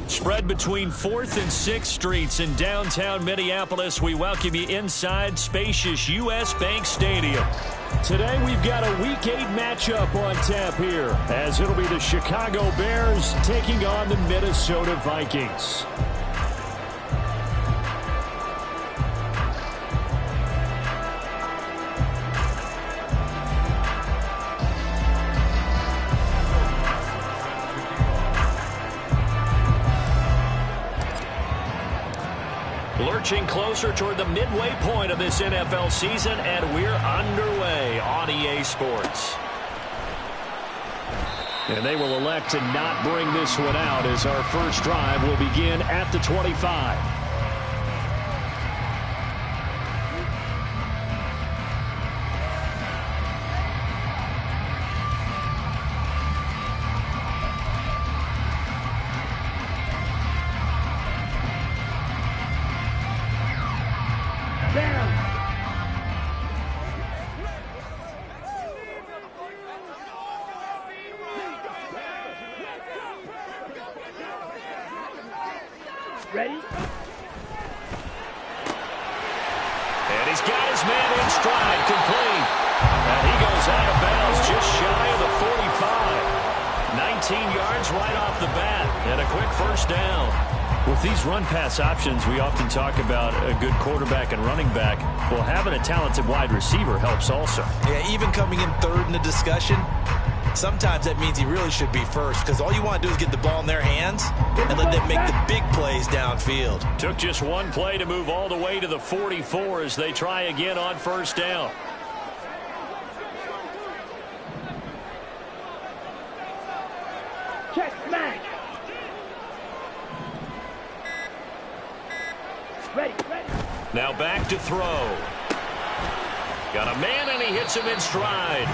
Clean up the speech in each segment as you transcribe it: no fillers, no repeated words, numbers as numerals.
Spread between 4th and 6th Streets in downtown Minneapolis. We welcome you inside spacious U.S. Bank Stadium. Today we've got a Week 8 matchup on tap here, as it'll be the Chicago Bears taking on the Minnesota Vikings. Lurching closer toward the midway point of this NFL season, and we're underway on EA Sports. And they will elect to not bring this one out, as our first drive will begin at the 25. Ready? And he's got his man in stride, complete. And he goes out of bounds just shy of the 45. 19 yards right off the bat, and a quick first down. With these run-pass options, we often talk about a good quarterback and running back. Well, having a talented wide receiver helps also. Yeah, even coming in third in the discussion, sometimes that means he really should be first, because all you want to do is get the ball in their hands and let them make the big plays downfield. Took just one play to move all the way to the 44 as they try again on first down. Check, smack. Ready. Now back to throw. Got a man, and he hits him in stride.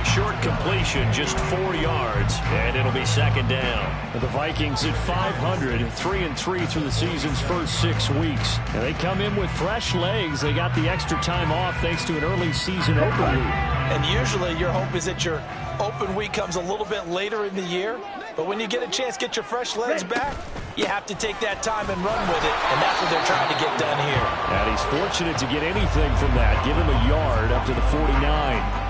Short completion, just 4 yards, and it'll be second down. The Vikings at 500, 3-3 through the season's first 6 weeks. And they come in with fresh legs. They got the extra time off thanks to an early season open week. And usually your hope is that your open week comes a little bit later in the year. But when you get a chance to get your fresh legs back, you have to take that time and run with it. And that's what they're trying to get done here. And he's fortunate to get anything from that. Give him a yard up to the 49.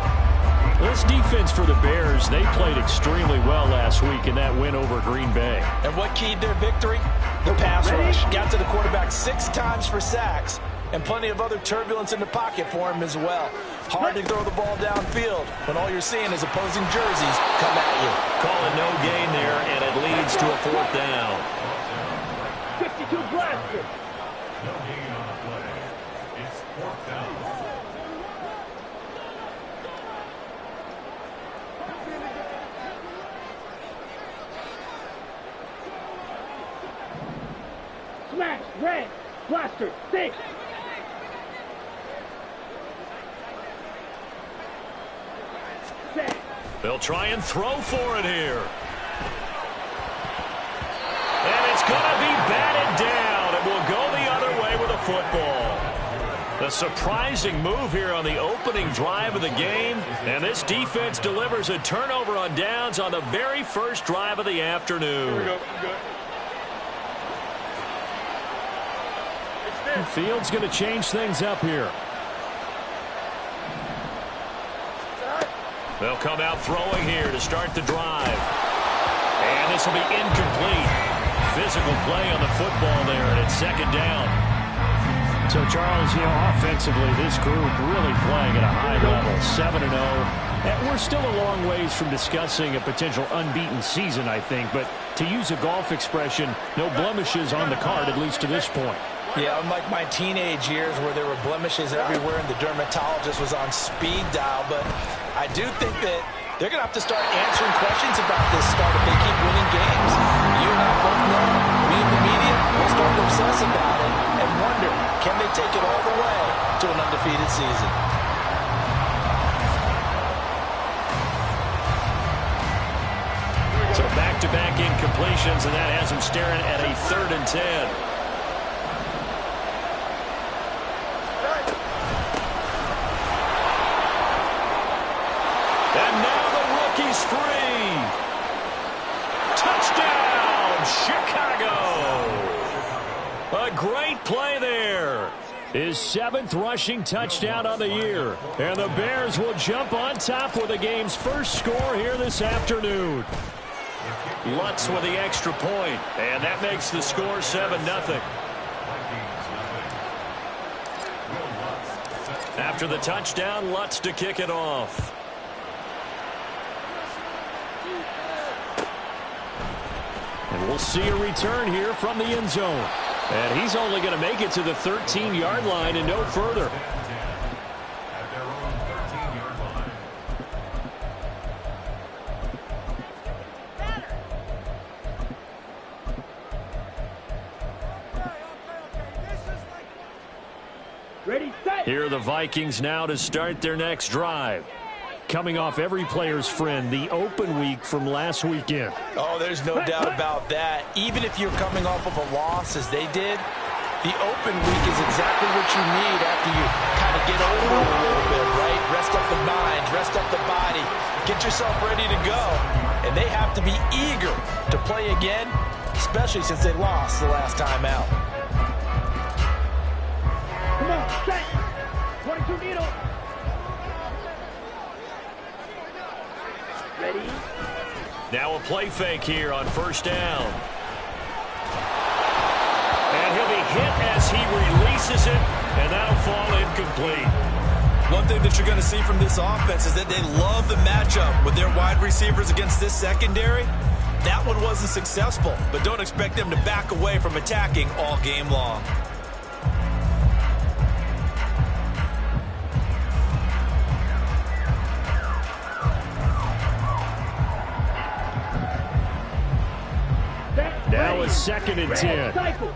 This defense for the Bears, they played extremely well last week in that win over Green Bay. And what keyed their victory? The pass rush. Got to the quarterback 6 times for sacks, and plenty of other turbulence in the pocket for him as well. Hard to throw the ball downfield when all you're seeing is opposing jerseys come at you. Call it no gain there, and it leads to a 4th down. 52 blaster. No gain on the play. It's 4th down. Smash, red, blaster, 6. They'll try and throw for it here. And it's going to be batted down. It will go the other way with a football. The surprising move here on the opening drive of the game. And this defense delivers a turnover on downs on the very first drive of the afternoon. Here we go. Fields going to change things up here. They'll come out throwing here to start the drive. And this will be incomplete. Physical play on the football there, and it's second down. So, Charles, offensively, this group really playing at a high level, 7-0. And we're still a long ways from discussing a potential unbeaten season, I think. But to use a golf expression, no blemishes on the card, at least to this point. Yeah, unlike my teenage years where there were blemishes everywhere and the dermatologist was on speed dial. But I do think that they're going to have to start answering questions about this start if they keep winning games. You and I both know, we in the media will start to obsess about it and wonder, can they take it all the way to an undefeated season? So back-to-back incompletions, and that has them staring at a 3rd and 10. And now the rookie's free. great play there. His 7th rushing touchdown on the year. And the Bears will jump on top with the game's first score here this afternoon. Lutz with the extra point, and that makes the score 7-0. After the touchdown, Lutz to kick it off. And we'll see a return here from the end zone. And he's only going to make it to the 13-yard line and no further. At their own 13-yard line. Ready, set. Here are the Vikings now to start their next drive. Coming off every player's friend, the open week from last weekend. Oh, there's no doubt about that. Even if you're coming off of a loss as they did, the open week is exactly what you need after you kind of get over it a little bit, right? Rest up the mind, rest up the body, get yourself ready to go. And they have to be eager to play again, especially since they lost the last time out. Come on, set. 22 needle. Ready. Now a play fake here on first down. And he'll be hit as he releases it, and that'll fall incomplete. One thing that you're going to see from this offense is that they love the matchup with their wide receivers against this secondary. That one wasn't successful, but don't expect them to back away from attacking all game long. Now it's 2nd and 10. Cycle.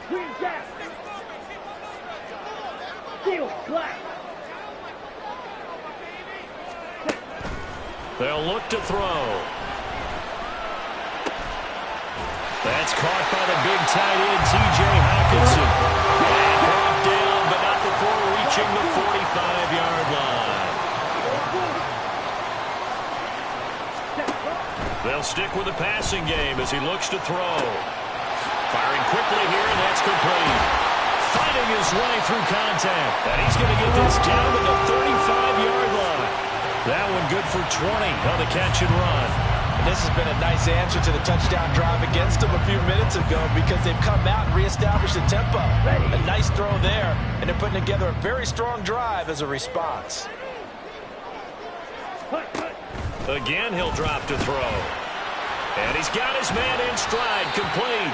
Green jack. Steel black. They'll look to throw. That's caught by the big tight end, T.J. Hockenson. And brought down, but not before reaching the 45-yard line. They'll stick with the passing game as he looks to throw. Firing quickly here, and that's complete. Fighting his way through contact. And he's going to get this down to the 35-yard line. That one good for 20 on the catch and run. And this has been a nice answer to the touchdown drive against them a few minutes ago because they've come out and reestablished the tempo. A nice throw there, and they're putting together a very strong drive as a response. Again, he'll drop to throw. And he's got his man in stride, complete.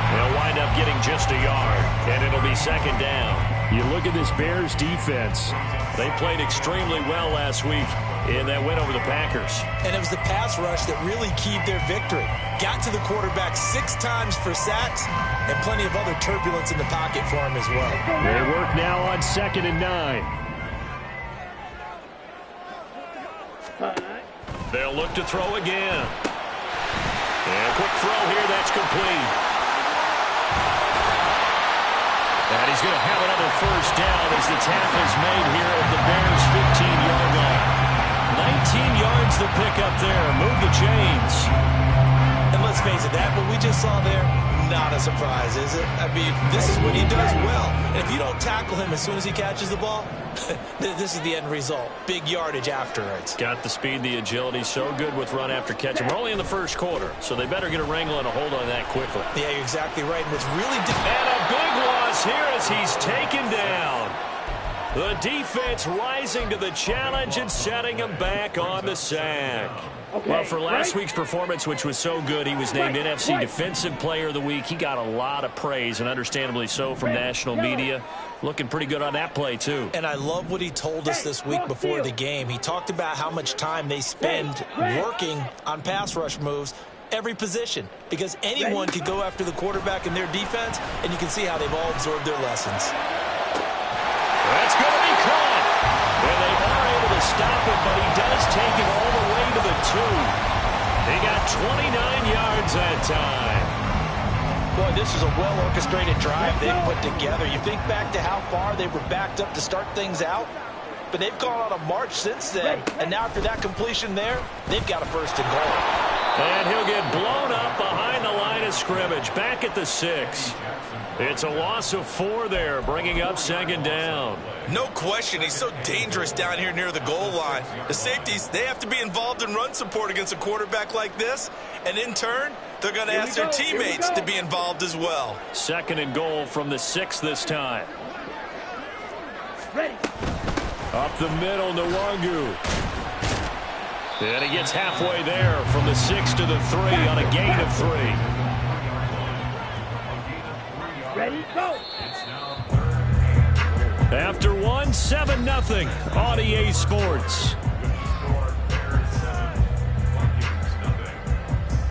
He'll wind up getting just a yard, and it'll be 2nd down. You look at this Bears defense. They played extremely well last week in that win over the Packers. And it was the pass rush that really keyed their victory. Got to the quarterback 6 times for sacks and plenty of other turbulence in the pocket for him as well. They work now on 2nd and 9. They'll look to throw again. And a quick throw here, that's complete. And he's going to have another first down as the tackle's made here at the Bears' 15-yard line. 19 yards to pick up there. Move the chains. And let's face it, that what we just saw there, not a surprise, is it? I mean, this is what he does well. And if you don't tackle him as soon as he catches the ball, this is the end result. Big yardage afterwards. Got the speed, the agility, so good with run after catch. We're only in the first quarter, so they better get a wrangle and a hold on that quickly. Yeah, you're exactly right. And it's really... And a big loss here as he's taken down. The defense rising to the challenge and setting him back on the sack. Well, for last week's performance, which was so good, he was named NFC Defensive Player of the Week. He got a lot of praise, and understandably so, from national media. Looking pretty good on that play, too. And I love what he told us this week before the game. He talked about how much time they spend working on pass rush moves, every position, because anyone could go after the quarterback in their defense, and you can see how they've all absorbed their lessons. That's going to be caught. And they are able to stop it, but he does take it all the way to the 2. He got 29 yards that time. Boy, this is a well-orchestrated drive they've put together. You think back to how far they were backed up to start things out, but they've gone on a march since then, and now after that completion there, they've got a 1st and goal. And he'll get blown up behind the line of scrimmage, back at the 6. It's a loss of 4 there, bringing up 2nd down. No question, he's so dangerous down here near the goal line. The safeties, they have to be involved in run support against a quarterback like this. And in turn, they're going to ask their teammates to be involved as well. 2nd and goal from the 6 this time. Ready. Up the middle, Nwangu. And he gets halfway there from the 6 to the 3 on a gain of 3. Ready, go. After 1, 7-0 on EA Sports.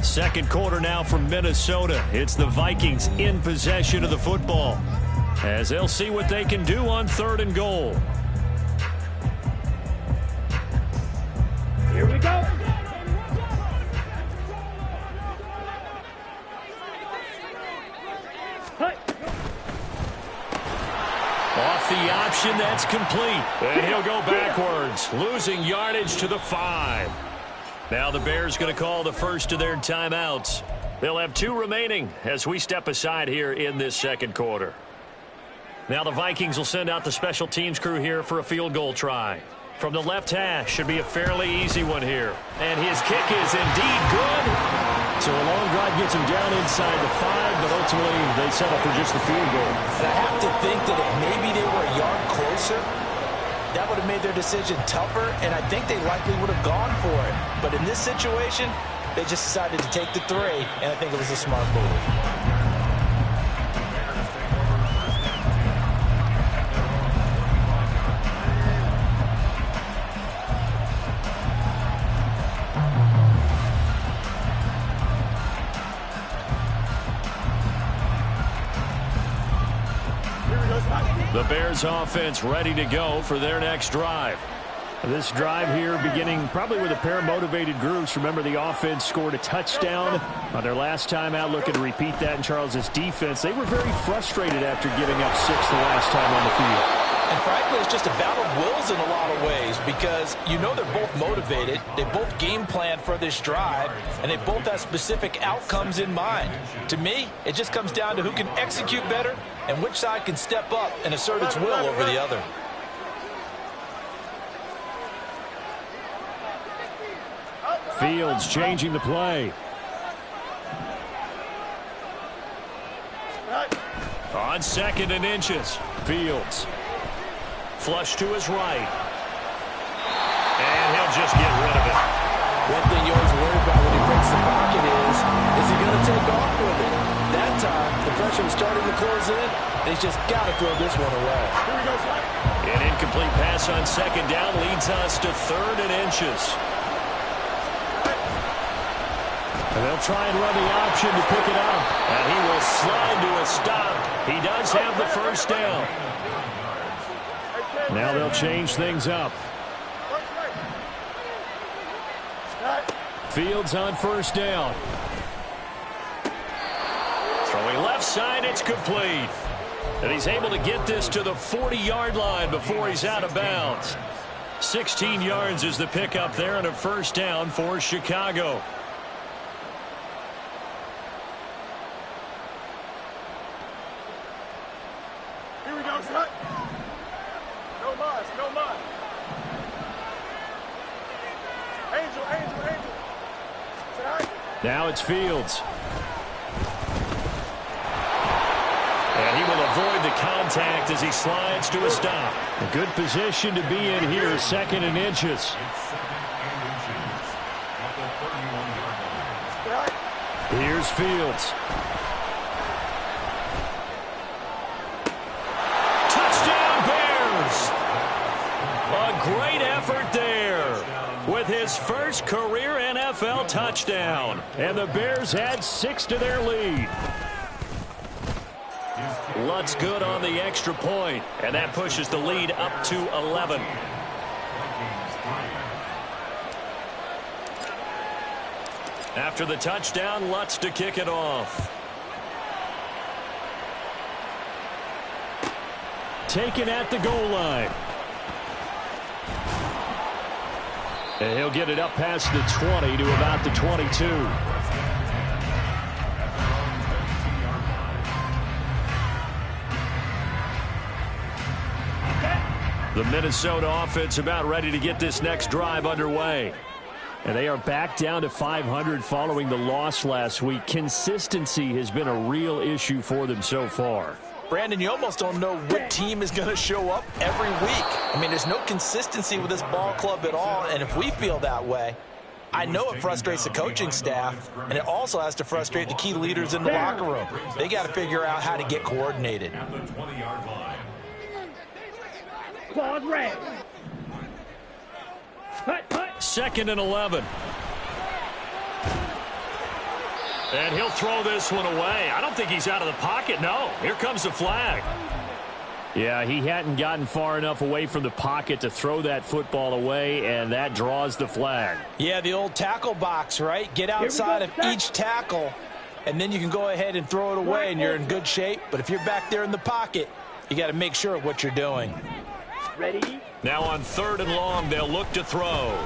Second quarter now from Minnesota. It's the Vikings in possession of the football, as they'll see what they can do on 3rd and goal. Here we go. Off the option, that's complete. And he'll go backwards, losing yardage to the 5. Now the Bears going to call the first of their timeouts. They'll have 2 remaining as we step aside here in this second quarter. Now the Vikings will send out the special teams crew here for a field goal try. From the left hash, should be a fairly easy one here. And his kick is indeed good. So a long drive gets him down inside the 5, but ultimately they settle for just the field goal. And I have to think that if maybe they were a yard closer, that would have made their decision tougher, and I think they likely would have gone for it. But in this situation, they just decided to take the 3, and I think it was a smart move. The Bears offense ready to go for their next drive. This drive here beginning probably with a pair of motivated groups. Remember, the offense scored a touchdown on their last time out, looking to repeat that in Charles' defense. They were very frustrated after giving up 6 the last time on the field. And frankly, it's just a battle of wills in a lot of ways, because you know they're both motivated, they both game plan for this drive, and they both have specific outcomes in mind. To me, it just comes down to who can execute better and which side can step up and assert its will over the other. Fields changing the play. On 2nd and inches, Fields. Flush to his right. And he'll just get rid of it. One thing you always worry about when he breaks the pocket is he going to take off with it? That time, the pressure was starting to close in, and he's just got to throw this one away. An incomplete pass on 2nd down leads us to 3rd and inches. And they'll try and run the option to pick it up. And he will slide to a stop. He does have the first down. Now they'll change things up. Fields on 1st down. Throwing left side, it's complete. And he's able to get this to the 40-yard line before he's out of bounds. 16 yards is the pickup there, and a 1st down for Chicago. Here we go, son. No mas, no mas. Angel, angel, angel. Say hi. Now it's Fields. And he will avoid the contact as he slides to a stop. A good position to be in here, 2nd and inches. Here's Fields. Touchdown Bears! A great effort there with his first career NFL touchdown. And the Bears add 6 to their lead. Lutz good on the extra point, and that pushes the lead up to 11. After the touchdown, Lutz to kick it off. Taken at the goal line. And he'll get it up past the 20 to about the 22. The Minnesota offense about ready to get this next drive underway. And they are back down to 500 following the loss last week. Consistency has been a real issue for them so far. Brandon, you almost don't know what team is going to show up every week. I mean, there's no consistency with this ball club at all, and if we feel that way, I know it frustrates the coaching staff, and it also has to frustrate the key leaders in the locker room. They got to figure out how to get coordinated. At the 20-yard line. Claude Ray. Second and 11. And he'll throw this one away. I don't think he's out of the pocket. No, here comes the flag. Yeah, he hadn't gotten far enough away from the pocket to throw that football away, and that draws the flag. Yeah, the old tackle box, right? Get outside of each tackle, and then you can go ahead and throw it away, and you're in good shape. But if you're back there in the pocket, you got to make sure of what you're doing. Ready? Now on 3rd and long, they'll look to throw.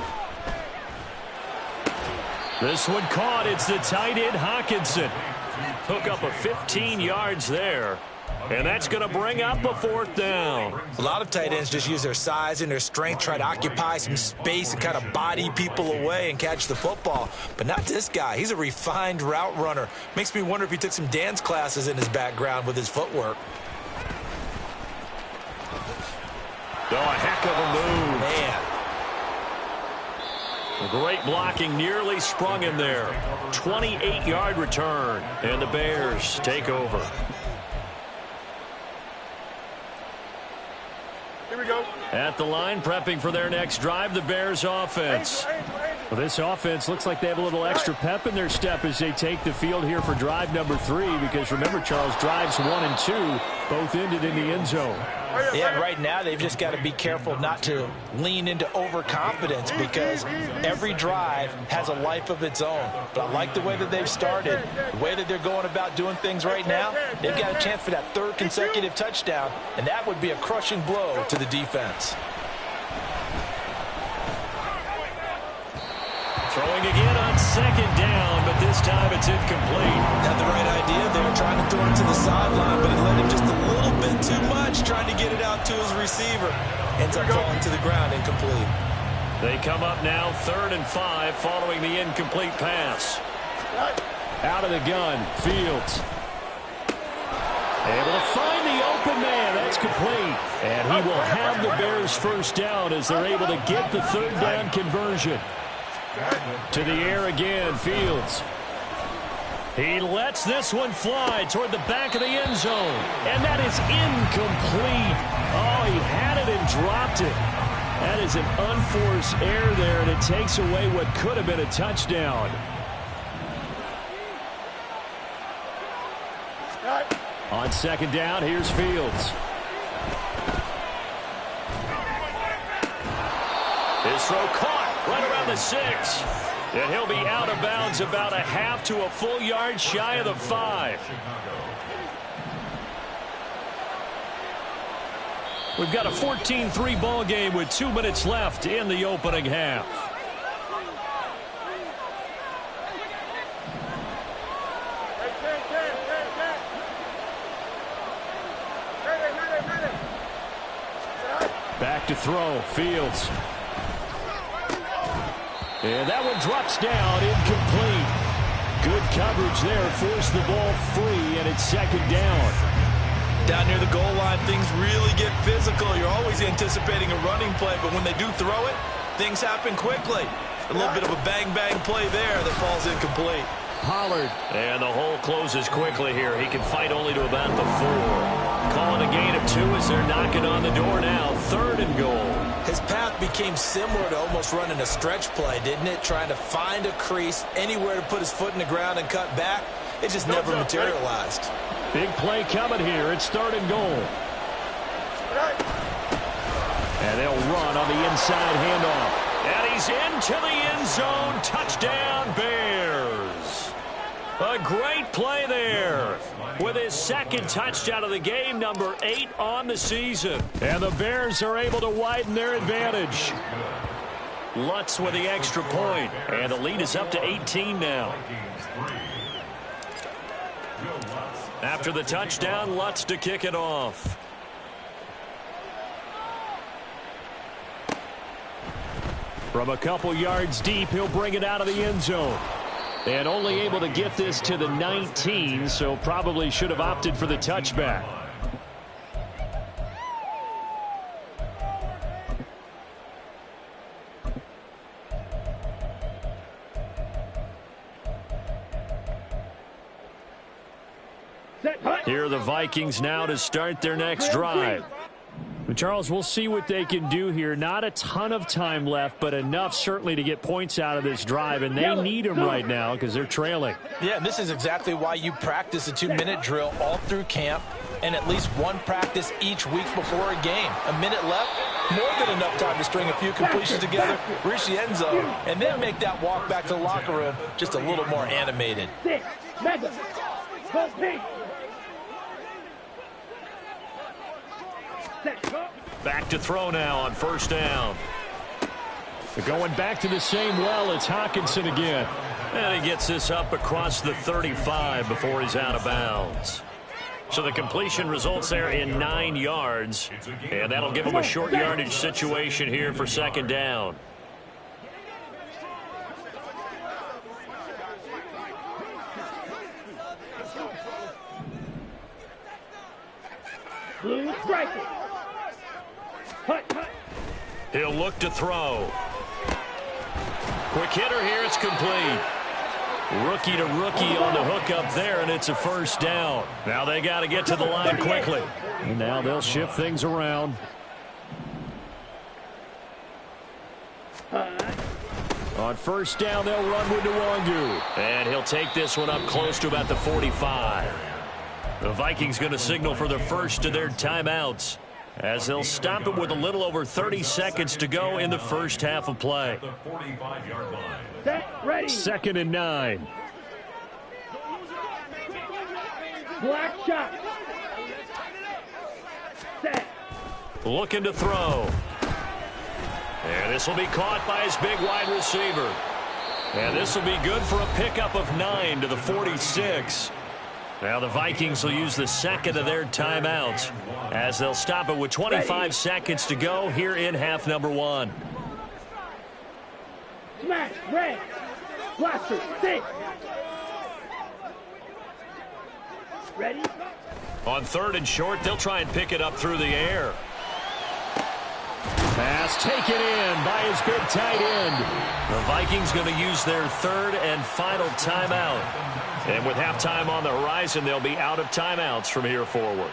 This one caught. It's the tight end, Hockenson. Took up a 15 yards there. And that's going to bring up a 4th down. A lot of tight ends just use their size and their strength, try to occupy some space and kind of body people away and catch the football. But not this guy. He's a refined route runner. Makes me wonder if he took some dance classes in his background with his footwork. Oh, a heck of a move. Man. Great blocking, nearly sprung him there. 28-yard return, and the Bears take over. Here we go. At the line, prepping for their next drive, the Bears offense. Well, this offense looks like they have a little extra pep in their step as they take the field here for drive number 3, because remember, Charles, drives 1 and 2 both ended in the end zone. Yeah, right now they've just got to be careful not to lean into overconfidence, because every drive has a life of its own. But I like the way that they've started, the way that they're going about doing things right now. They've got a chance for that 3rd consecutive touchdown, and that would be a crushing blow to the defense. Throwing again on 2nd down, but this time it's incomplete. Had the right idea there, trying to throw it to the sideline, but it led him just a little bit too much, trying to get it out to his receiver. Ends up falling to the ground, incomplete. They come up now 3rd and 5 following the incomplete pass. Out of the gun, Fields. Able to find the open man. That's complete. And he will have the Bears' 1st down as they're able to get the 3rd down conversion. To the air again, Fields. He lets this one fly toward the back of the end zone. And that is incomplete. Oh, he had it and dropped it. That is an unforced error there, and it takes away what could have been a touchdown. On 2nd down, here's Fields. His throw caught right around the 6. And he'll be out of bounds about a half to a full yard shy of the 5. We've got a 14-3 ball game with 2 minutes left in the opening half. Back to throw, Fields. And that one drops down, incomplete. Good coverage there, forced the ball free, and it's 2nd down. Down near the goal line, things really get physical. You're always anticipating a running play, but when they do throw it, things happen quickly. A little bit of a bang-bang play there that falls incomplete. Pollard. And the hole closes quickly here. He can fight only to about the 4. Calling a gain of 2 as they're knocking on the door now. 3rd and goal. His path became similar to almost running a stretch play, didn't it? Trying to find a crease, anywhere to put his foot in the ground and cut back. It just never materialized. Big play coming here. It's 3rd and goal. And they'll run on the inside handoff. And he's into the end zone. Touchdown, Bears. A great play there with his 2nd touchdown of the game, number 8 on the season. And the Bears are able to widen their advantage. Lutz with the extra point, and the lead is up to 18 now. After the touchdown, Lutz to kick it off. From a couple yards deep, he'll bring it out of the end zone. And only able to get this to the 19, so probably should have opted for the touchback. Here are the Vikings now to start their next drive. Charles, we'll see what they can do here. Not a ton of time left, but enough certainly to get points out of this drive, and they need them right now because they're trailing. Yeah, and this is exactly why you practice a 2-minute drill all through camp and at least one practice each week before a game. A minute left, more than enough time to string a few completions together, reach the end zone, and then make that walk back to the locker room just a little more animated. Back to throw now on first down. They're going back to the same well. It's Hockenson again. And he gets this up across the 35 before he's out of bounds. So the completion results there in 9 yards. And that'll give him a short yardage situation here for second down. Blue striker. He'll look to throw. Quick hitter here. It's complete. Rookie to rookie on the hook up there, and it's a first down. Now they got to get to the line quickly. And now they'll shift things around. On first down, they'll run with Nwangu. And he'll take this one up close to about the 45. The Vikings going to signal for the first of their timeouts, as they'll stop it with a little over 30 seconds to go in the first half of play. Second and 9. Black shot. Set. Looking to throw. And this will be caught by his big wide receiver. And this will be good for a pickup of 9 to the 46. Now the Vikings will use the second of their timeouts, as they'll stop it with 25 seconds to go here in half number 1. Smash, red, blaster, 6. Ready? On third and short, they'll try and pick it up through the air. Pass taken in by his big tight end. The Vikings going to use their third and final timeout. And with halftime on the horizon, they'll be out of timeouts from here forward.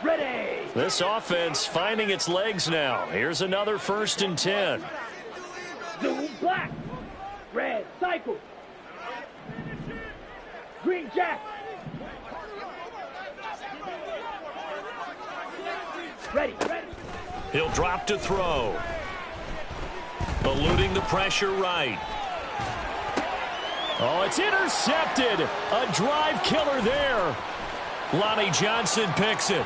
Ready. This offense finding its legs now. Here's another first and 10. Blue, black, red, cycle. Green jack. Ready, ready. He'll drop to throw. Eluding the pressure right. Oh, it's intercepted. A drive killer there. Lonnie Johnson picks it.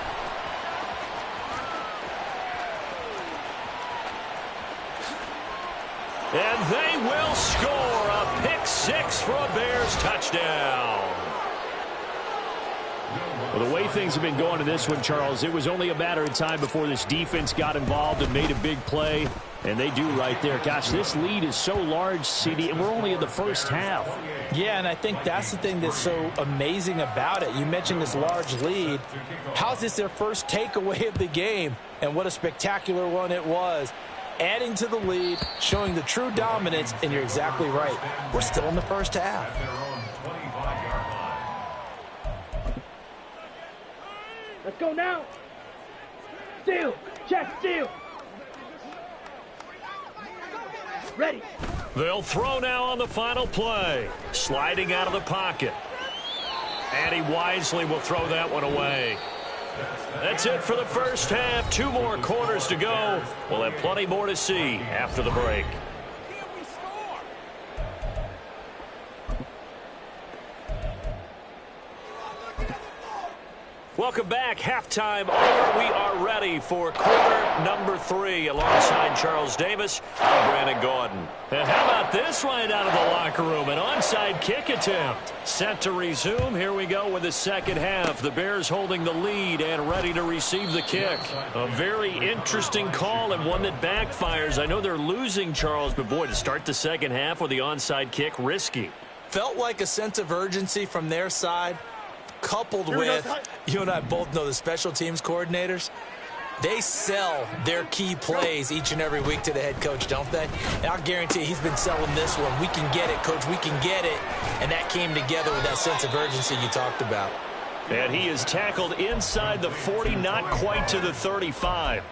And they will score a pick 6 for a Bears touchdown. Well, the way things have been going to this one, Charles, it was only a matter of time before this defense got involved and made a big play. And they do right there. Gosh, this lead is so large, CD, and we're only in the first half. Yeah, and I think that's the thing that's so amazing about it. You mentioned this large lead. How's this their first takeaway of the game? And what a spectacular one it was. Adding to the lead, showing the true dominance, and you're exactly right. We're still in the first half. Let's go now. Steal. Check, steal. Ready. They'll throw now on the final play. Sliding out of the pocket. And he wisely will throw that one away. That's it for the first half. 2 more quarters to go. We'll have plenty more to see after the break. Welcome back. Halftime over. We are ready for quarter number 3. Alongside Charles Davis, I'm Brandon Gaudin. And how about this right out of the locker room? An onside kick attempt. Set to resume. Here we go with the second half. The Bears holding the lead and ready to receive the kick. A very interesting call and one that backfires. I know they're losing, Charles, but boy, to start the second half with the onside kick, risky. Felt like a sense of urgency from their side, coupled with, you and I both know the special teams coordinators, they sell their key plays each and every week to the head coach, don't they? And I'll guarantee he's been selling this one. We can get it, coach, we can get it. And that came together with that sense of urgency you talked about. And he is tackled inside the 40, not quite to the 35.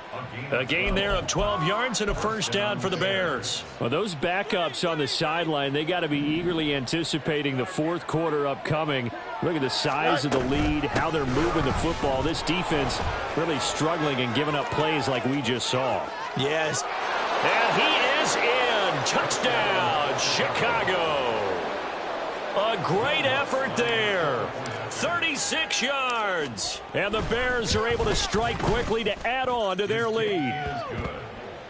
A gain there of 12 yards and a first down for the Bears. Well, those backups on the sideline, they got to be eagerly anticipating the fourth quarter upcoming. Look at the size of the lead, how they're moving the football. This defense really struggling and giving up plays like we just saw. Yes. And he is in. Touchdown, Chicago. A great effort there. 36 yards. And the Bears are able to strike quickly to add on to their lead.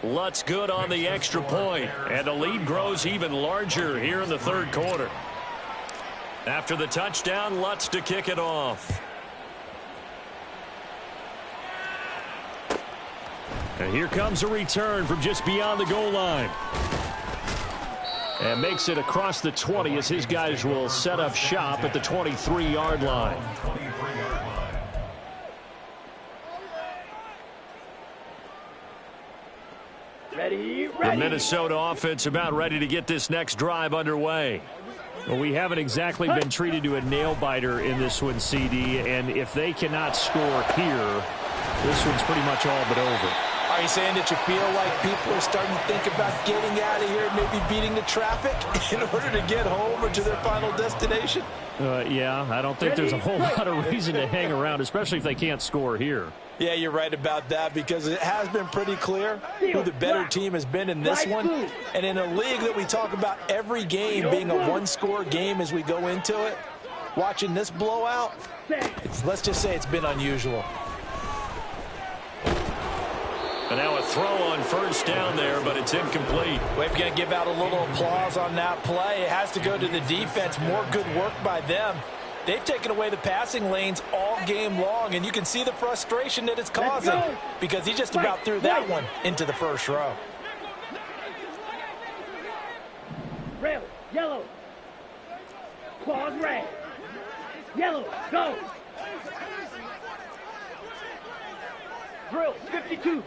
Lutz good on the extra point. And the lead grows even larger here in the third quarter. After the touchdown, Lutz to kick it off. And here comes a return from just beyond the goal line. And makes it across the 20 as his guys will set up shop at the 23-yard line. The Minnesota offense about ready to get this next drive underway. Well, we haven't exactly been treated to a nail-biter in this one, CD, and if they cannot score here, this one's pretty much all but over. Are you saying that you feel like people are starting to think about getting out of here, maybe beating the traffic in order to get home or to their final destination? Yeah, I don't think there's a whole lot of reason to hang around, especially if they can't score here. Yeah, you're right about that because it has been pretty clear who the better team has been in this one. And in a league that we talk about every game being a one-score game as we go into it, watching this blowout, let's just say it's been unusual. And now a throw on first down there, but it's incomplete. We're going to give out a little applause on that play. It has to go to the defense. More good work by them. They've taken away the passing lanes all game long, and you can see the frustration that it's causing because he just about threw that one into the first row. Red, yellow, claws red, yellow, go. Drill, 52.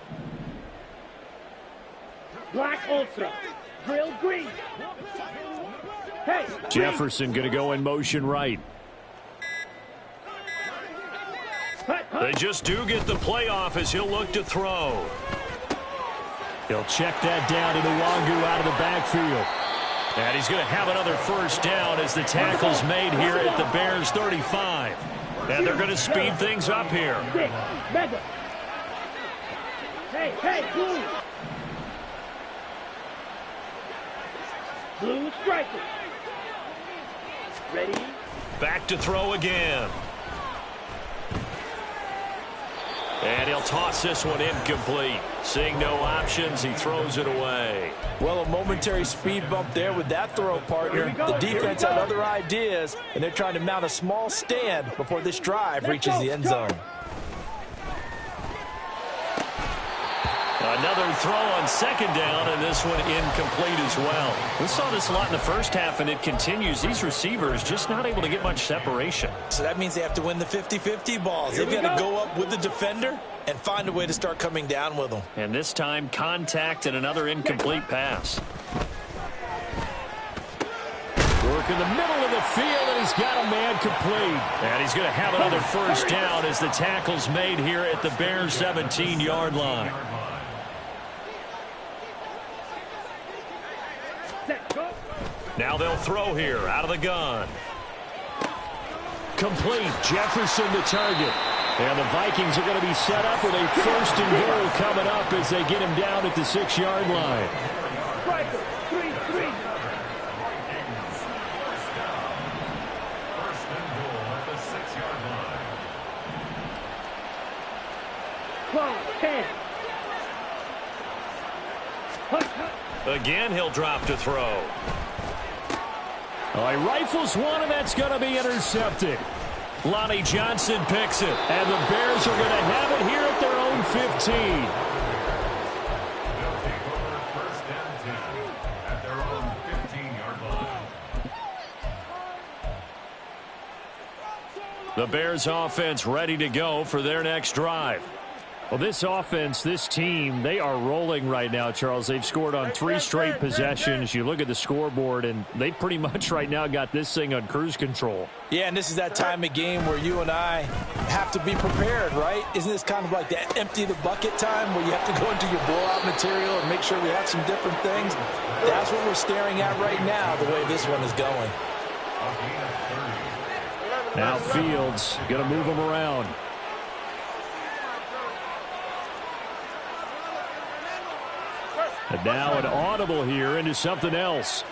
Black ultra, drill green. Hey, Jefferson going to go in motion right. They just do get the play off as he'll look to throw. He'll check that down to Nwangu out of the backfield. And he's going to have another first down as the tackle's made here at the Bears 35. And they're going to speed things up here. Mega. Hey, blue. Blue striker. Ready? Back to throw again. And he'll toss this one incomplete. Seeing no options, he throws it away. Well, a momentary speed bump there with that throw, partner. The defense had other ideas, and they're trying to mount a small stand before this drive reaches the end zone. Another throw on second down, and this one incomplete as well. We saw this a lot in the first half, and it continues. These receivers just not able to get much separation. So that means they have to win the 50-50 balls. They've got to go up with the defender and find a way to start coming down with them. And this time, contact and another incomplete pass. Work in the middle of the field, and he's got a man complete. And he's going to have another first down as the tackle's made here at the Bears 17-yard line. Now they'll throw here out of the gun. Complete. Jefferson the target. And the Vikings are going to be set up with a first and goal coming up as they get him down at the 6-yard line. Striker, 3-3. First and goal at the 6-yard line. 12, 10. Again, he'll drop to throw. Oh, he rifles one, and that's going to be intercepted. Lonnie Johnson picks it, and the Bears are going to have it here at their own 15. They'll take over first and 10 at their own 15-yard line. The Bears offense ready to go for their next drive. Well, this offense, this team, they are rolling right now, Charles. They've scored on 3 straight possessions. You look at the scoreboard, and they pretty much right now got this thing on cruise control. Yeah, and this is that time of game where you and I have to be prepared, right? Isn't this kind of like that empty the bucket time where you have to go into your blowout material and make sure we have some different things? That's what we're staring at right now, the way this one is going. Now Fields going to move them around. And now an audible here into something else.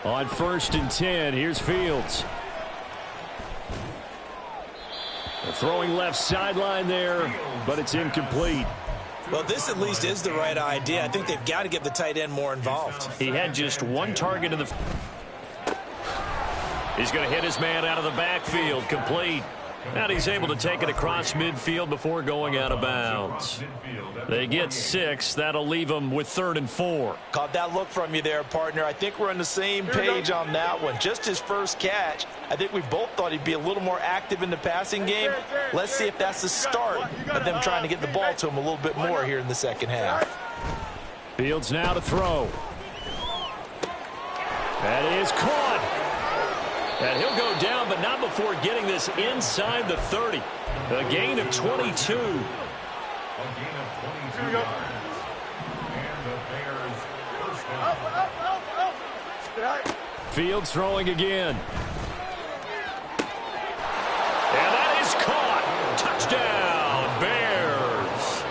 On 1st and 10, here's Fields. The throwing left sideline there, but it's incomplete. Well, this at least is the right idea. I think they've got to get the tight end more involved. He had just 1 target in the... He's going to hit his man out of the backfield, complete. And he's able to take it across midfield before going out of bounds. They get 6. That'll leave them with 3rd and 4. Caught that look from you there, partner. I think we're on the same page on that one. Just his first catch. I think we both thought he'd be a little more active in the passing game. Let's see if that's the start of them trying to get the ball to him a little bit more here in the second half. Fields now to throw. That is caught. And he'll go down, but not before getting this inside the 30. A gain of 22. A gain of 22 yards. And the Bears first down. Fields throwing again. And that is caught. Touchdown, Bears.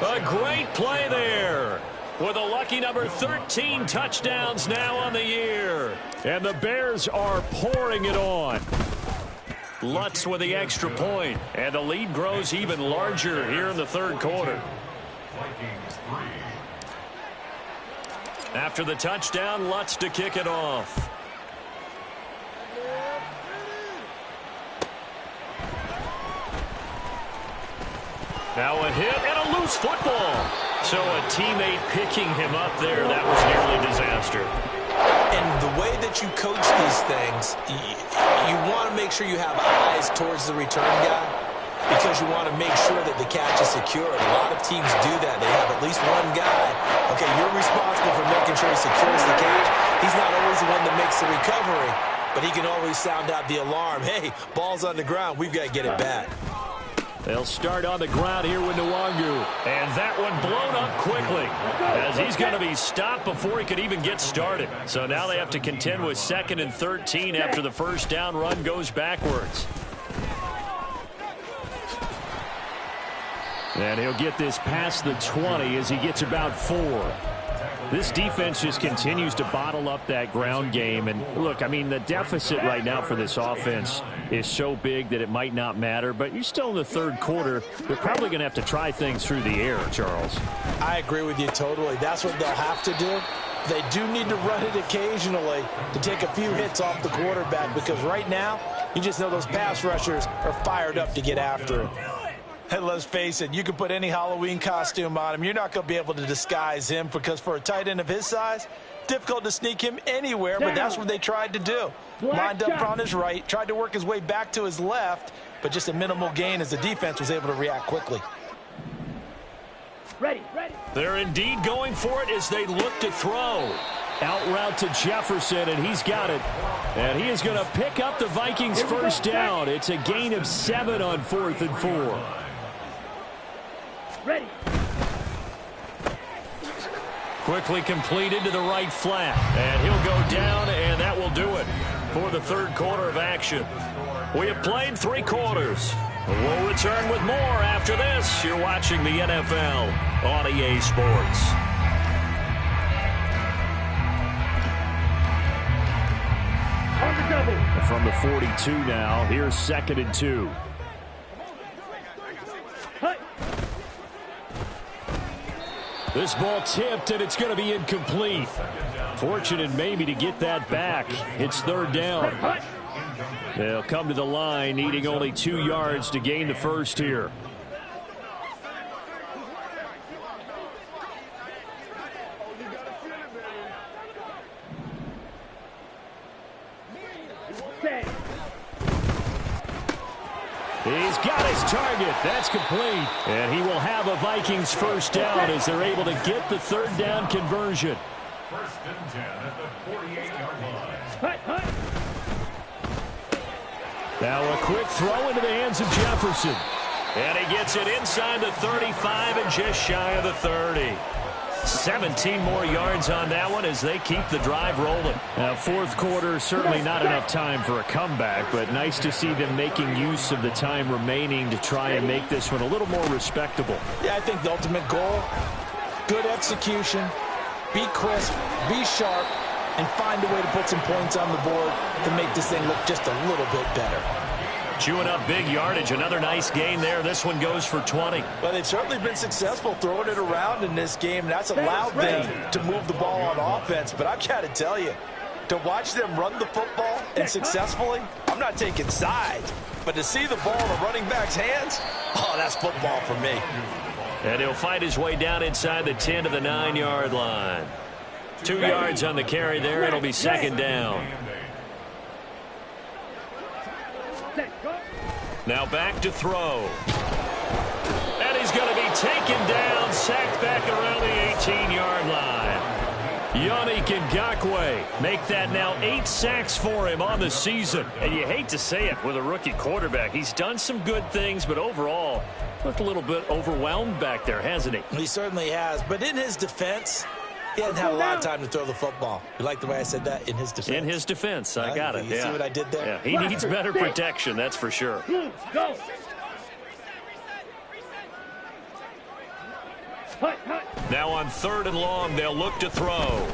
A great play there. With a lucky number 13 touchdowns now on the year. And the Bears are pouring it on. Lutz with the extra point. And the lead grows even larger here in the 3rd quarter. After the touchdown, Lutz to kick it off. Now a hit and a loose football. So a teammate picking him up there, that was nearly disaster. And the way that you coach these things, you want to make sure you have eyes towards the return guy because you want to make sure that the catch is secured. A lot of teams do that. They have at least one guy. Okay, you're responsible for making sure he secures the catch. He's not always the one that makes the recovery, but he can always sound out the alarm. Hey, ball's on the ground. We've got to get it back. They'll start on the ground here with Nwangu. And that one blown up quickly as he's going to be stopped before he could even get started. So now they have to contend with 2nd and 13 after the first down run goes backwards. And he'll get this past the 20 as he gets about 4. This defense just continues to bottle up that ground game. And look, I mean, the deficit right now for this offense is so big that it might not matter. But you're still in the 3rd quarter. They're probably going to have to try things through the air, Charles. I agree with you totally. That's what they'll have to do. They do need to run it occasionally to take a few hits off the quarterback because right now, you just know those pass rushers are fired up to get after him. And let's face it, you can put any Halloween costume on him. You're not going to be able to disguise him because for a tight end of his size, difficult to sneak him anywhere, but that's what they tried to do. Lined up on his right, tried to work his way back to his left, but just a minimal gain as the defense was able to react quickly. Ready. They're indeed going for it as they look to throw. Out route to Jefferson, and he's got it. And he is going to pick up the Vikings first down. It's a gain of 7 on 4th and 4. Ready. Quickly completed to the right flat. And he'll go down, and that will do it for the 3rd quarter of action. We have played 3 quarters. We'll return with more after this. You're watching the NFL on EA Sports. On the double. From the 42 now, here's 2nd and 2. This ball tipped, and it's going to be incomplete. Fortunate maybe to get that back. It's third down. They'll come to the line, needing only 2 yards to gain the first here. He's got his target. That's complete. And he will have a Vikings first down as they're able to get the third down conversion. First and 10 at the 48-yard line. Now a quick throw into the hands of Jefferson. And he gets it inside the 35 and just shy of the 30. 17 more yards on that one as they keep the drive rolling. Now, fourth quarter, certainly not enough time for a comeback, but nice to see them making use of the time remaining to try and make this one a little more respectable. Yeah, I think the ultimate goal, good execution, be crisp, be sharp, and find a way to put some points on the board to make this thing look just a little bit better. Chewing up big yardage. Another nice gain there. This one goes for 20. Well, they've certainly been successful throwing it around in this game. That's allowed them to move the ball on offense. But I've got to tell you, to watch them run the football and successfully, I'm not taking sides. But to see the ball in the running back's hands, oh, that's football for me. And he'll fight his way down inside the 10 to the 9-yard line. 2 yards on the carry there. It'll be second down. Now back to throw. And he's going to be taken down, sacked back around the 18-yard line. Yannick Ngakoue make that now 8 sacks for him on the season. And you hate to say it with a rookie quarterback. He's done some good things, but overall looked a little bit overwhelmed back there, hasn't he? He certainly has. But in his defense, he hadn't had a lot of time to throw the football. You like the way I said that? In his defense. In his defense. I got it. You see what I did there? Yeah, he needs better protection, that's for sure. Go. Now on 3rd and long, they'll look to throw.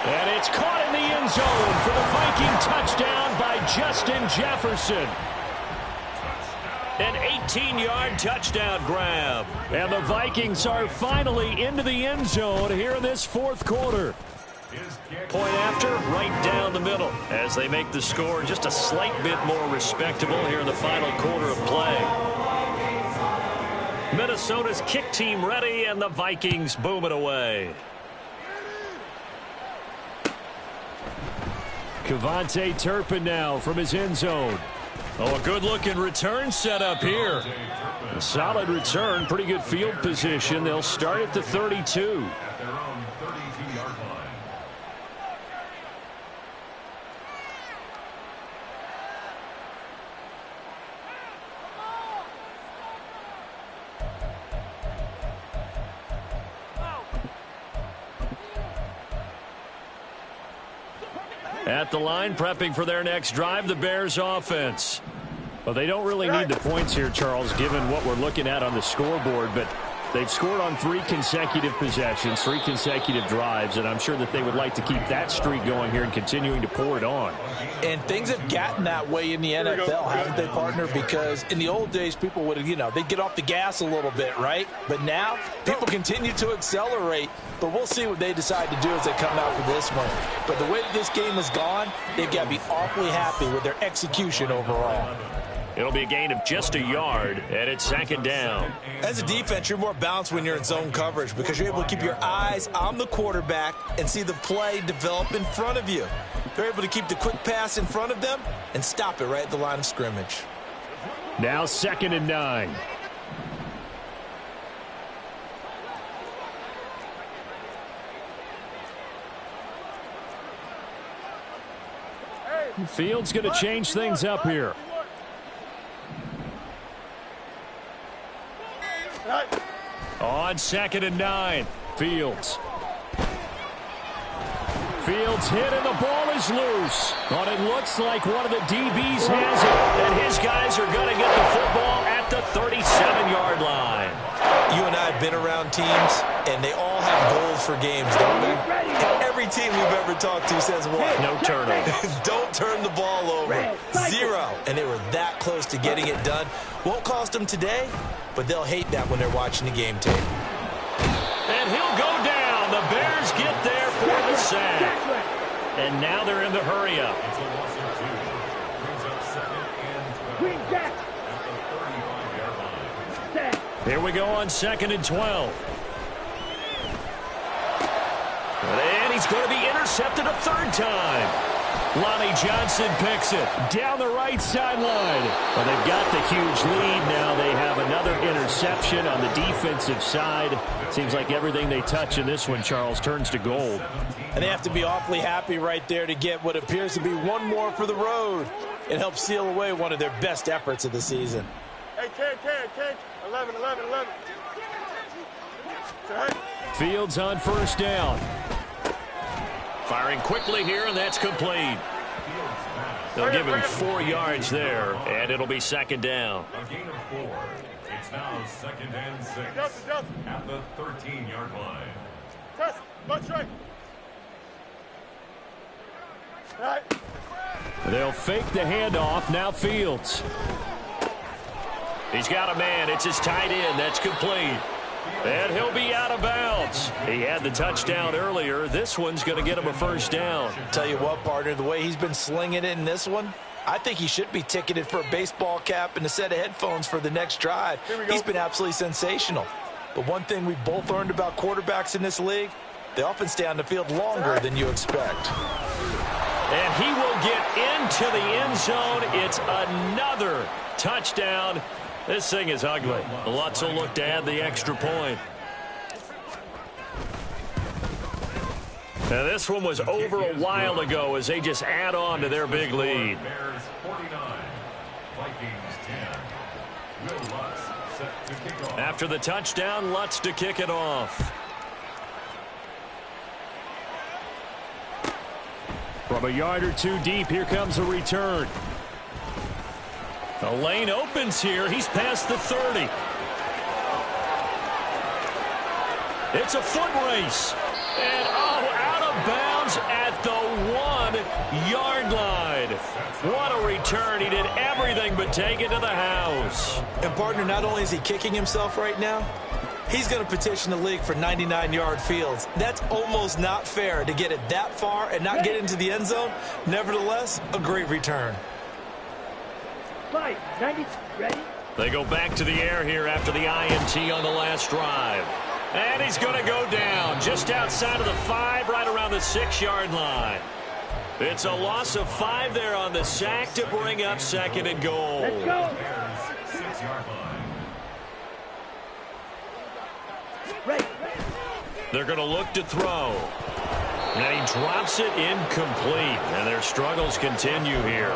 And it's caught in the end zone for the Viking touchdown by Justin Jefferson. An 18-yard touchdown grab. And the Vikings are finally into the end zone here in this fourth quarter. Point after, right down the middle as they make the score just a slight bit more respectable here in the final quarter of play. Minnesota's kick team ready, and the Vikings boom it away. Kevontae Turpin now from his end zone. Oh, a good-looking return set up here. A solid return, pretty good field position. They'll start at the 32. At their own 32-yard line. At the line, prepping for their next drive, the Bears offense. Well, they don't really need the points here, Charles, given what we're looking at on the scoreboard, but they've scored on 3 consecutive possessions, 3 consecutive drives, and I'm sure that they would like to keep that streak going here and continuing to pour it on. And things have gotten that way in the NFL, haven't they, partner? Because in the old days, people would, they'd get off the gas a little bit, right? But now, people continue to accelerate, but we'll see what they decide to do as they come out for this one. But the way that this game has gone, they've got to be awfully happy with their execution overall. It'll be a gain of just a yard, and it's second down. As a defense, you're more balanced when you're in zone coverage because you're able to keep your eyes on the quarterback and see the play develop in front of you. They're able to keep the quick pass in front of them and stop it right at the line of scrimmage. Now 2nd and 9. Fields going to change things up here. On 2nd and 9, Fields. Fields hit and the ball is loose. But it looks like one of the DBs has it. And his guys are going to get the football at the 37-yard line. You and I have been around teams, and they all have goals for games, don't they? And every team we've ever talked to says what? No turnovers. Don't turn the ball over. 0. And they were that close to getting it done. Won't cost them today, but they'll hate that when they're watching the game tape. And he'll go down. The Bears get there for the sack. And now they're in the hurry-up. It's a loss of 2. Brings up 2nd and 12. Green jack. At the 35-yard line. Set. Here we go on 2nd and 12. And he's going to be intercepted a third time. Lonnie Johnson picks it down the right sideline. Well, they've got the huge lead. Now they have another interception on the defensive side. Seems like everything they touch in this one, Charles, turns to gold. And they have to be awfully happy right there to get what appears to be one more for the road. It helps seal away one of their best efforts of the season. Hey, Ken. 11. Fields on first down. Firing quickly here, and that's complete. They'll give him 4 yards there, and it'll be 2nd down. A gain of 4. It's now 2nd and 6. At the 13-yard line. Test. Much right. All right. They'll fake the handoff. Now Fields. He's got a man. It's his tight end. That's complete. And he'll be out of bounds. He had the touchdown earlier. This one's going to get him a first down. Tell you what, partner, the way he's been slinging it in this one, I think he should be ticketed for a baseball cap and a set of headphones for the next drive. He's been absolutely sensational. But one thing we both learned about quarterbacks in this league, they often stay on the field longer than you expect. And he will get into the end zone. It's another touchdown. This thing is ugly. Lutz will look to add the extra point. Now this one was over a while ago as they just add on to their big lead. Bears 49, Vikings 10. Will Lutz set to kick off. After the touchdown, Lutz to kick it off. From a yard or two deep, here comes a return. The lane opens here. He's past the 30. It's a foot race. And, out of bounds at the 1-yard line. What a return. He did everything but take it to the house. And, partner, not only is he kicking himself right now, he's going to petition the league for 99-yard fields. That's almost not fair to get it that far and not get into the end zone. Nevertheless, a great return. 90, ready? They go back to the air here after the INT on the last drive. And he's going to go down just outside of the 5, right around the 6-yard line. It's a loss of 5 there on the sack to bring up 2nd and goal. Let's go. Bears 6-yard line. Ready. They're going to look to throw. And he drops it incomplete. And their struggles continue here.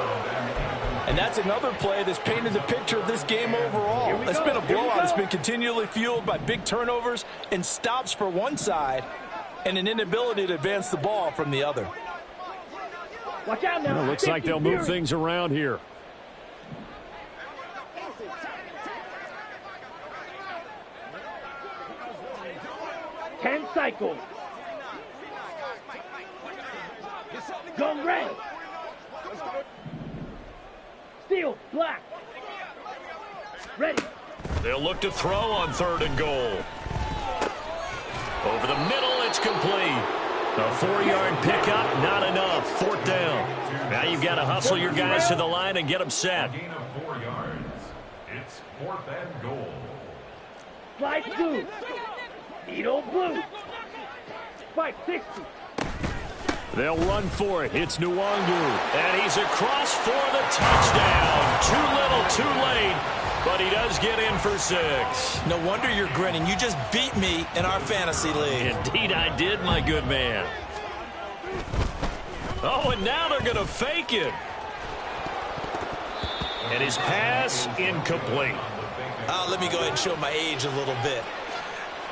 And that's another play that's painted the picture of this game overall. It's been a blowout. It's been continually fueled by big turnovers and stops for one side and an inability to advance the ball from the other. Watch out now. Well, looks like they'll move things around here. Ten cycles. Go red. Steel, black. Ready. They'll look to throw on 3rd and goal. Over the middle, it's complete. A 4-yard pickup, not enough. 4th down. Now you've got to hustle your guys to the line and get them set. A gain of 4 yards. It's 4th and goal. Fly blue. Needle blue. Spike 60. They'll run for it. It's Nwangu. And he's across for the touchdown. Too little, too late. But he does get in for 6. No wonder you're grinning. You just beat me in our fantasy league. Indeed I did, my good man. Oh, and now they're going to fake it. And his pass incomplete. Let me go ahead and show my age a little bit.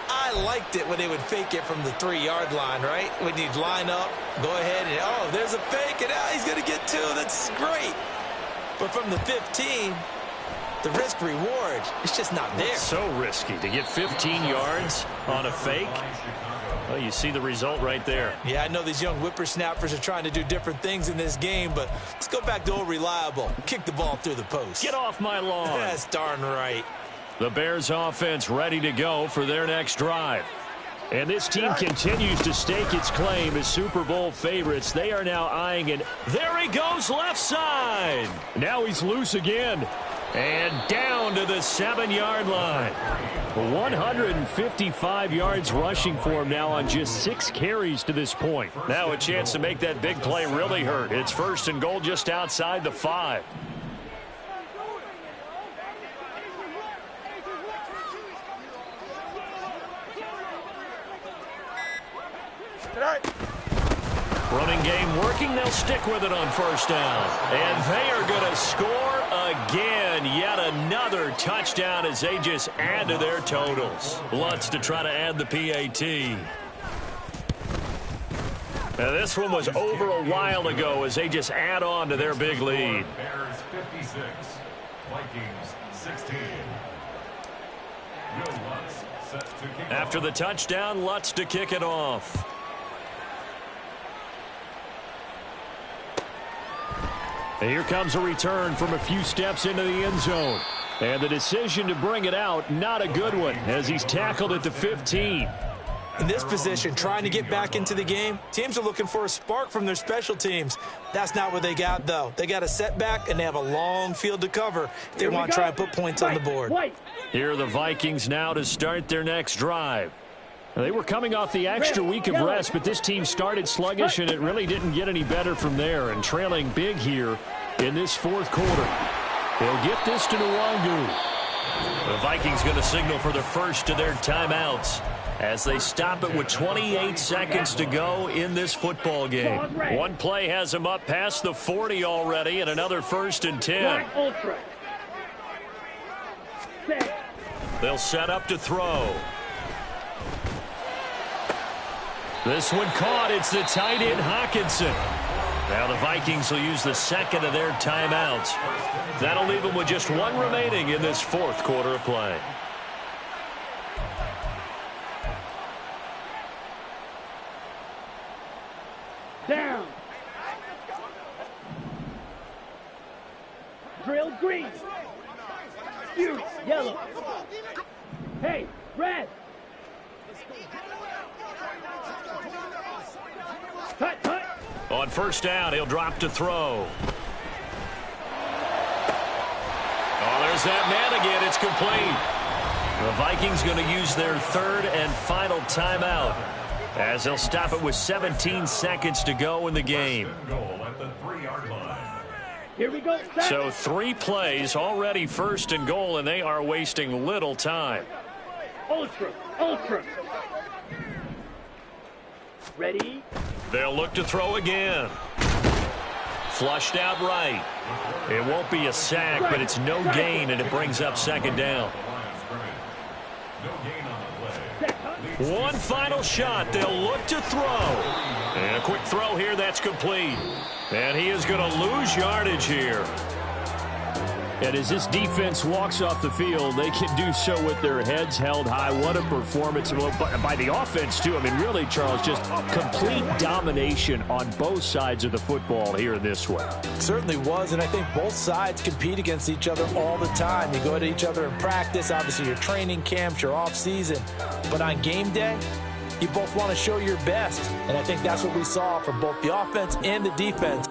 I liked it when they would fake it from the 3-yard line, right? When you'd line up, go ahead and, there's a fake, and he's going to get 2. That's great. But from the 15, the risk-reward, it's just not there. It's so risky to get 15 yards on a fake. Well, you see the result right there. Yeah, I know these young whippersnappers are trying to do different things in this game, but let's go back to old reliable. Kick the ball through the post. Get off my lawn. That's darn right. The Bears offense ready to go for their next drive. And this team continues to stake its claim as Super Bowl favorites. They are now eyeing it. There he goes, left side. Now he's loose again. And down to the 7-yard line. 155 yards rushing for him now on just 6 carries to this point. Now a chance to make that big play really hurt. It's 1st and goal just outside the 5. Running game working. They'll stick with it on 1st down. And they are going to score again. Yet another touchdown as they just add to their totals. Lutz to try to add the PAT. Now this one was over a while ago as they just add on to their big lead. Bears 56, Vikings 16. Will Lutz set to kick After off. the touchdown, Lutz to kick it off. And here comes a return from a few steps into the end zone. And the decision to bring it out, not a good one, as he's tackled at the 15. In this position, trying to get back into the game, teams are looking for a spark from their special teams. That's not what they got, though. They got a setback, and they have a long field to cover if they want to try and put points on the board. Here are the Vikings now to start their next drive. They were coming off the extra week of rest, but this team started sluggish, and it really didn't get any better from there. And trailing big here in this 4th quarter. They'll get this to Nwangu. The Vikings going to signal for the first of their timeouts as they stop it with 28 seconds to go in this football game. One play has them up past the 40 already, and another 1st and 10. They'll set up to throw. This one caught. It's the tight end, Hockenson. Now the Vikings will use the second of their timeouts. That'll leave them with just one remaining in this 4th quarter of play. Down. Drill green. Use yellow. Hey, red. Cut, cut. On 1st down, he'll drop to throw. Oh, there's that man again. It's complete. The Vikings going to use their 3rd and final timeout as they'll stop it with 17 seconds to go in the game. Goal at the 3-yard line. Here we go. So 3 plays already 1st and goal, and they are wasting little time. Ultra, ultra. Ready? They'll look to throw again. Flushed out right. It won't be a sack, but it's no gain, and it brings up 2nd down. No gain on the play. One final shot. They'll look to throw. And a quick throw here. That's complete. And he is going to lose yardage here. And as this defense walks off the field, they can do so with their heads held high. What a performance by the offense, too. I mean, really, Charles, just complete domination on both sides of the football here in this one. Certainly was, and I think both sides compete against each other all the time. You go at each other in practice, obviously your training camps, your off-season. But on game day, you both want to show your best. And I think that's what we saw from both the offense and the defense.